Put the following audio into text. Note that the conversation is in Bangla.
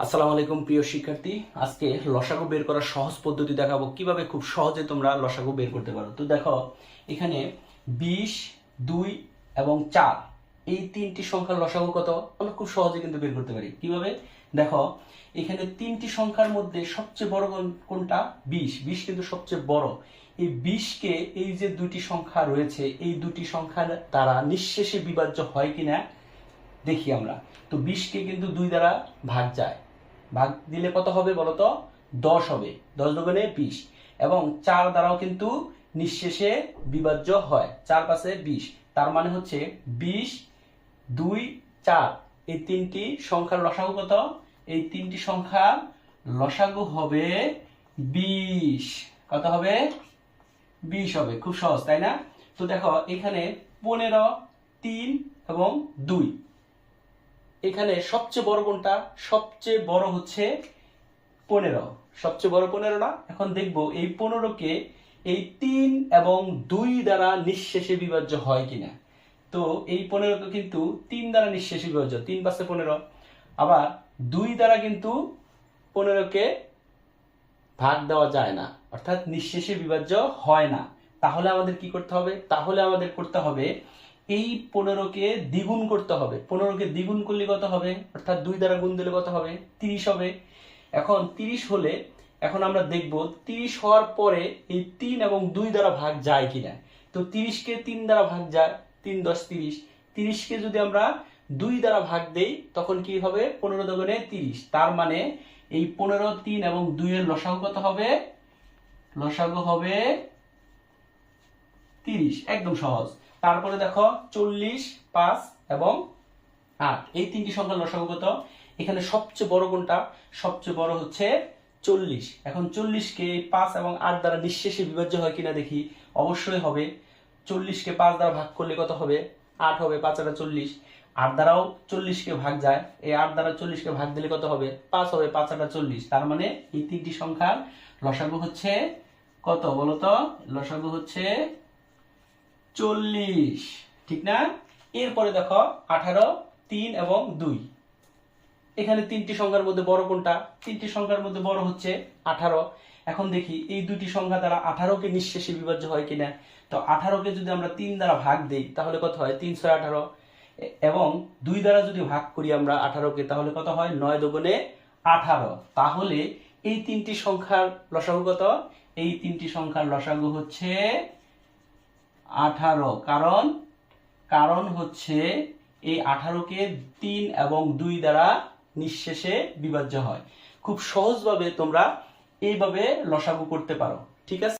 আসসালামু আলাইকুম প্রিয় শিক্ষার্থী। আজকে লসাগু বের করার সহজ পদ্ধতি দেখাবো কিভাবে খুব সহজে তোমরা লসাগু বের করতে পারো। তো দেখো এখানে 20, 2 এবং 4 এই তিনটি সংখ্যার লসাগু কত আমরা খুব সহজে কিন্তু বের করতে পারি। কিভাবে দেখো এখানে তিনটি সংখ্যার মধ্যে সবচেয়ে বড় কোনটা? 20 20 কিন্তু সবচেয়ে বড়। এই 20 কে এই যে দুটি সংখ্যা রয়েছে এই দুটি সংখ্যার দ্বারা নিঃশেষে বিভাজ্য হয় কিনা দেখি আমরা। তো 20 কে কিন্তু 2 দ্বারা ভাগ যায়, ভাগ দিলে কত হবে বলতো? 10 হবে। 10 দুগুণে 20 এবং 4 দ্বারাও কিন্তু নিঃশেষে বিভাজ্য হয়। 4 পাশে 20, তার মানে হচ্ছে 20, 2, 4 এই তিনটি সংখ্যার লসাগু কত? এই তিনটি সংখ্যার লসাগু হবে 20। কত হবে? 20 হবে। খুব সহজ, তাই না? তো দেখো এখানে 15, 3 এবং 2, এখানে সবচেয়ে বড় কোনটা? সবচেয়ে বড় হচ্ছে 15। সবচেয়ে বড় 15 না? এখন দেখব এই 15 কে এই 3 এবং 2 দ্বারা নিঃশেষে বিভাজ্য হয় কিনা। তো এই 15 কে কিন্তু 3 দ্বারা নিঃশেষে বিভাজ্য, 3 পাশে 15। আবার 2 দ্বারা কিন্তু 15 কে ভাগ দেওয়া যায় না, অর্থাৎ নিঃশেষে বিভাজ্য হয় না। তাহলে আমাদের কি করতে হবে? তাহলে আমাদের করতে হবে এই 15 কে দ্বিগুণ করতে হবে। 15 কে দ্বিগুণ করলে কত হবে? অর্থাৎ 2 দ্বারা গুণ দিলে কত হবে? 30 হবে। এখন 30 হলে এখন আমরা দেখব 30 হওয়ার পরে এই 3 এবং 2 দ্বারা ভাগ যায় কিনা। তো 30 কে 3 দ্বারা ভাগ যায়, 3 10 30। 30 কে যদি আমরা 2 দ্বারা ভাগ দেই তখন কি হবে? 15 দুগুণে 30। তার মানে এই 15, 3 এবং 2 এর লসাগু কত হবে? লসাগু হবে 30। একদম সহজ। তারপরে দেখো 40, 5 এবং 8 এই তিনটি সংখ্যার লসাগু কত? এখানে সবচেয়ে বড় কোনটা? সবচেয়ে বড় হচ্ছে 40। এখন 40 কে 5 এবং 8 দ্বারা নিঃশেষে বিভাজ্য হয় কিনা দেখি। অবশ্যই হবে। 40 কে 5 দ্বারা ভাগ করলে কত হবে? 8 হবে। 5 8 40। 8 দ্বারাও 40 কে ভাগ যায়, এই 8 দ্বারা 40 কে ভাগ দিলে কত হবে? 5 হবে। 5 8 40। তার মানে এই তিনটি সংখ্যার লসাগু হচ্ছে কত বলতো? লসাগু হচ্ছে 40। ঠিক না? এরপরে দেখো 18, 3 এবং 2, এখানে তিনটি সংখ্যার মধ্যে বড় কোনটা? তিনটি সংখ্যার মধ্যে বড় হচ্ছে 18। এখন দেখি এই দুটি সংখ্যা দ্বারা 18 কে নিঃশেষে বিভাজ্য হয় কিনা। তো 18 কে যদি আমরা 3 দ্বারা ভাগ দেই তাহলে কত হয়? 3 6 18 এবং 2 দ্বারা যদি ভাগ করি আমরা 18 কে তাহলে কত হয়? 9 দুগুণে 18। তাহলে এই তিনটি সংখ্যার লসাগু কত? এই তিনটি সংখ্যার লসাগু হচ্ছে 18। কারণ হচ্ছে এই 18 কে 3 এবং 2 দ্বারা নিঃশেষে বিভাজ্য হয়। খুব সহজভাবে তোমরা এইভাবে লসাগু করতে পারো। ঠিক আছে?